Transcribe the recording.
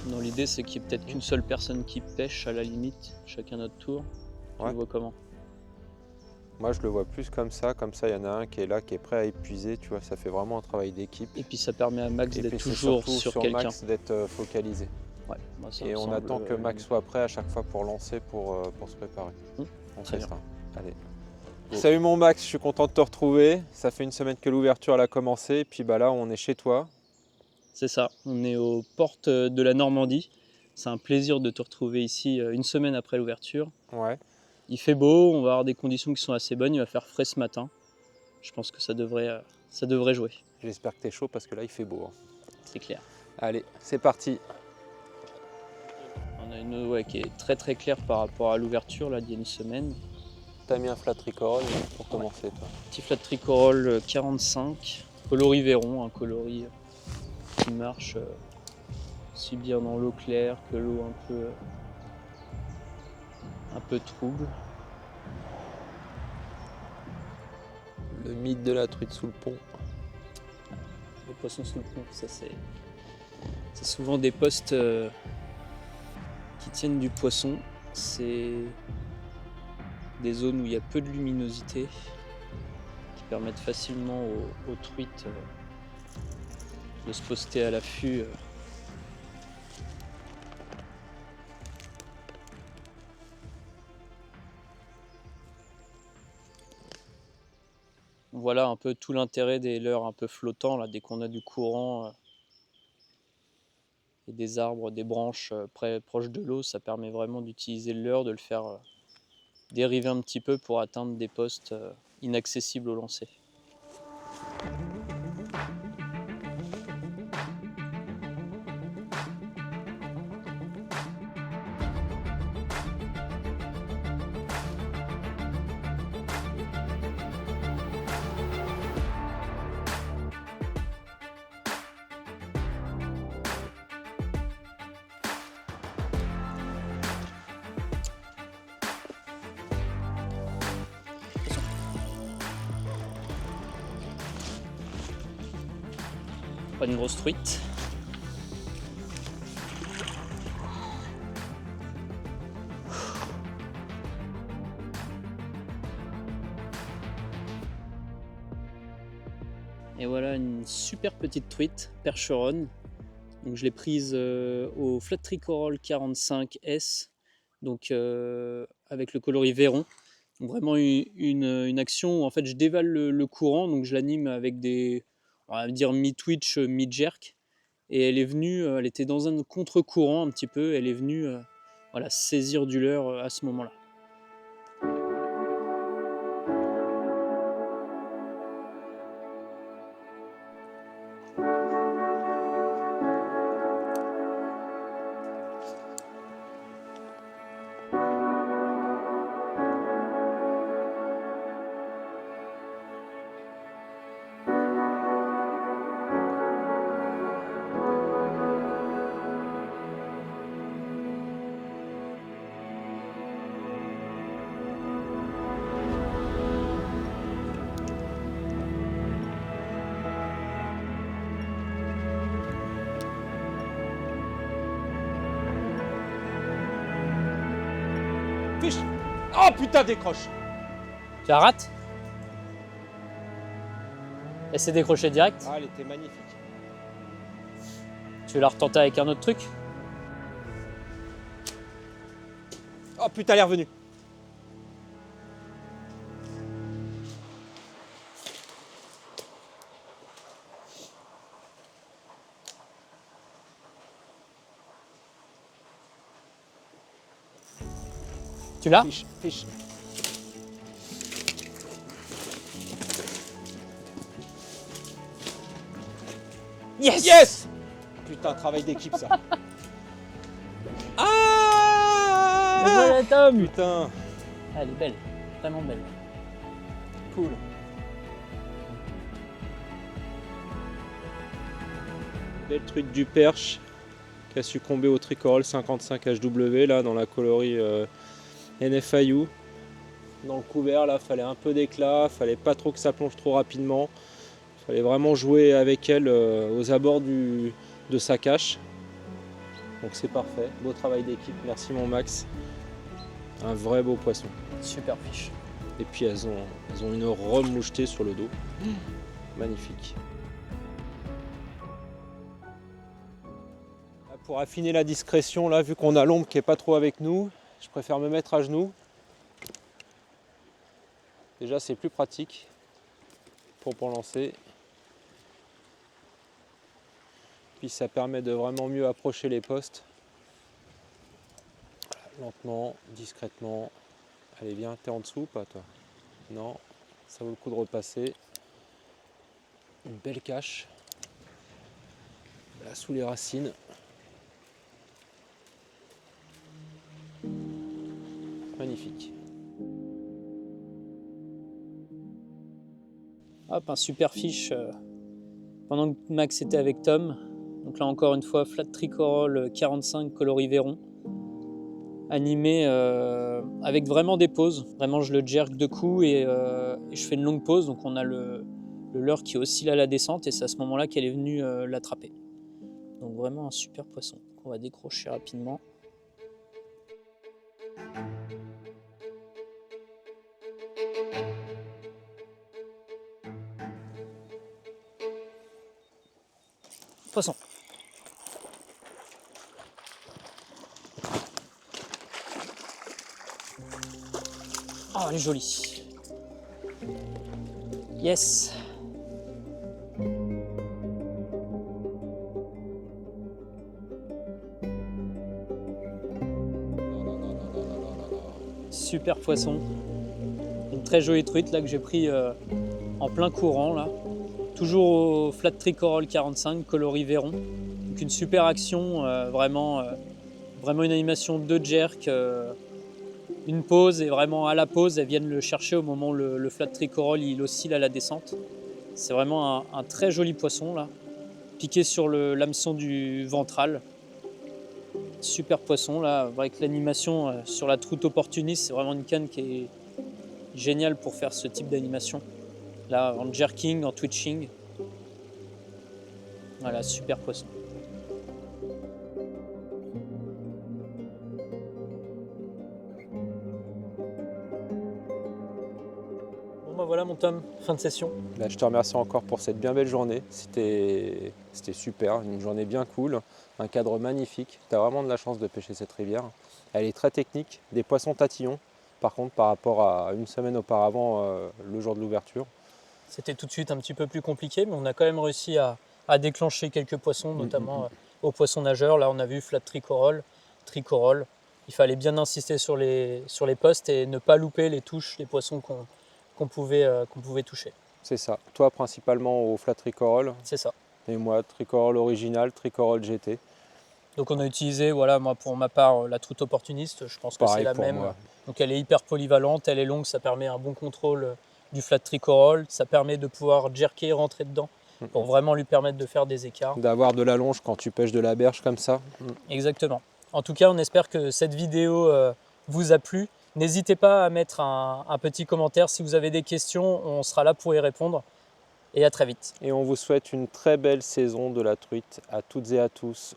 Dans l'idée, c'est qu'il y ait peut-être qu'une seule personne qui pêche à la limite, chacun notre tour. Tu Ouais. le vois comment? Moi, je le vois plus comme ça il y en a un qui est là, qui est prêt à épuiser, tu vois, ça fait vraiment un travail d'équipe. Et puis ça permet à Max Et d'être puis c'est toujours surtout sur sur quelqu'un. Max d'être focalisé. Ouais, moi ça Et me on semble, attend que Max soit prêt à chaque fois pour lancer, pour se préparer. On très fait bien. ça. Allez. Go. Salut mon Max, je suis content de te retrouver. Ça fait une semaine que l'ouverture elle a commencé, et puis bah là on est chez toi. C'est ça, on est aux portes de la Normandie. C'est un plaisir de te retrouver ici une semaine après l'ouverture. Ouais. Il fait beau, on va avoir des conditions qui sont assez bonnes, il va faire frais ce matin. Je pense que ça devrait jouer, J'espère que t'es chaud parce que là il fait beau. c'est clair. Allez, c'est parti. On a une eau qui est très très claire par rapport à l'ouverture là, d'il y a une semaine. T'as mis un flat tricorol pour commencer toi. Petit flat tricorol 45, coloris Véron, un coloris qui marche aussi bien dans l'eau claire que l'eau un peu trouble. Le mythe de la truite sous le pont. Les poissons sous le pont, ça c'est souvent des postes qui tiennent du poisson. C'est des zones où il y a peu de luminosité qui permettent facilement aux truites de se poster à l'affût. Voilà un peu tout l'intérêt des leurres un peu flottants, là, dès qu'on a du courant et des arbres, des branches proches de l'eau, ça permet vraiment d'utiliser le leurre, de le faire dériver un petit peu pour atteindre des postes inaccessibles au lancer. Pas une grosse truite. Et voilà une super petite truite, percheronne. Donc je l'ai prise au Flat Tricorol 45S, donc avec le coloris Véron. Donc vraiment une action où en fait je dévale le courant, donc je l'anime avec des, on va dire mi-twitch, mi-jerk. Et elle est venue, elle était dans un contre-courant un petit peu, elle est venue voilà, saisir du leurre à ce moment-là. Fiche. Oh putain, décroche. Tu la rates? Elle s'est décrochée direct. Ah, elle était magnifique. Tu veux la retenter avec un autre truc? Oh putain, elle est revenue. Tu l'as? Fiche, fiche. Yes! Yes. Putain, travail d'équipe ça. Ah Voilà Tom! putain, Ah, elle est belle, vraiment belle. cool. Belle truite du perche qui a succombé au tricorol 55 HW là dans la coloris NFIU. Dans le couvert là, fallait un peu d'éclat, fallait pas trop que ça plonge trop rapidement. Fallait vraiment jouer avec elle aux abords de sa cache. Donc c'est parfait, beau travail d'équipe, merci mon Max. Un vrai beau poisson. Super fiche. Et puis elles ont une remouchetée sur le dos. Magnifique. Pour affiner la discrétion, là, vu qu'on a l'ombre qui n'est pas trop avec nous, je préfère me mettre à genoux. Déjà, c'est plus pratique pour lancer. Puis ça permet de vraiment mieux approcher les postes. Lentement, discrètement. Allez, viens, t'es en dessous ou pas, toi? Non, ça vaut le coup de repasser. Une belle cache. Là, sous les racines. Magnifique. Hop, un super fiche pendant que Max était avec Tom. Donc là encore une fois, Flat Tricoral 45 coloris Véron. Animé avec vraiment des pauses. Vraiment, je le jerk de coups et je fais une longue pause. Donc on a le leurre qui oscille à la descente et c'est à ce moment-là qu'elle est venue l'attraper. Donc vraiment un super poisson qu'on va décrocher rapidement. Poisson. Ah, elle est jolie. Yes. Super poisson. Une très jolie truite là que j'ai pris en plein courant là. Toujours au Flat Tricoral 45 coloris Véron. Donc une super action, vraiment une animation de jerk, une pause et vraiment à la pause elles viennent le chercher au moment où le Flat Tricoral il oscille à la descente. C'est vraiment un très joli poisson là, piqué sur l'hameçon du ventral. Super poisson là, avec l'animation sur la troute opportuniste, c'est vraiment une canne qui est géniale pour faire ce type d'animation. Là en jerking, en twitching. Voilà, super poisson. Bon bah voilà mon Tom, fin de session. Là, je te remercie encore pour cette bien belle journée. C'était super, une journée bien cool, un cadre magnifique. Tu as vraiment de la chance de pêcher cette rivière. Elle est très technique, des poissons tatillons. Par contre, par rapport à une semaine auparavant, le jour de l'ouverture. C'était tout de suite un petit peu plus compliqué, mais on a quand même réussi à déclencher quelques poissons, notamment aux poissons nageurs. Là, on a vu Flat Tricoral. Il fallait bien insister sur les postes et ne pas louper les touches des poissons qu'on pouvait toucher. C'est ça. Toi, principalement au Flat Tricoral. C'est ça. Et moi, Tricoral original, Tricoral GT. Donc on a utilisé, voilà, moi pour ma part, la troute opportuniste. Je pense que c'est la même. Moi. Donc elle est hyper polyvalente, elle est longue, ça permet un bon contrôle du Flat Tricoral. Ça permet de pouvoir jerker, rentrer dedans pour vraiment lui permettre de faire des écarts. D'avoir de la longe quand tu pêches de la berge comme ça. Exactement. En tout cas, on espère que cette vidéo vous a plu. N'hésitez pas à mettre un petit commentaire si vous avez des questions, on sera là pour y répondre. Et à très vite. Et on vous souhaite une très belle saison de la truite à toutes et à tous.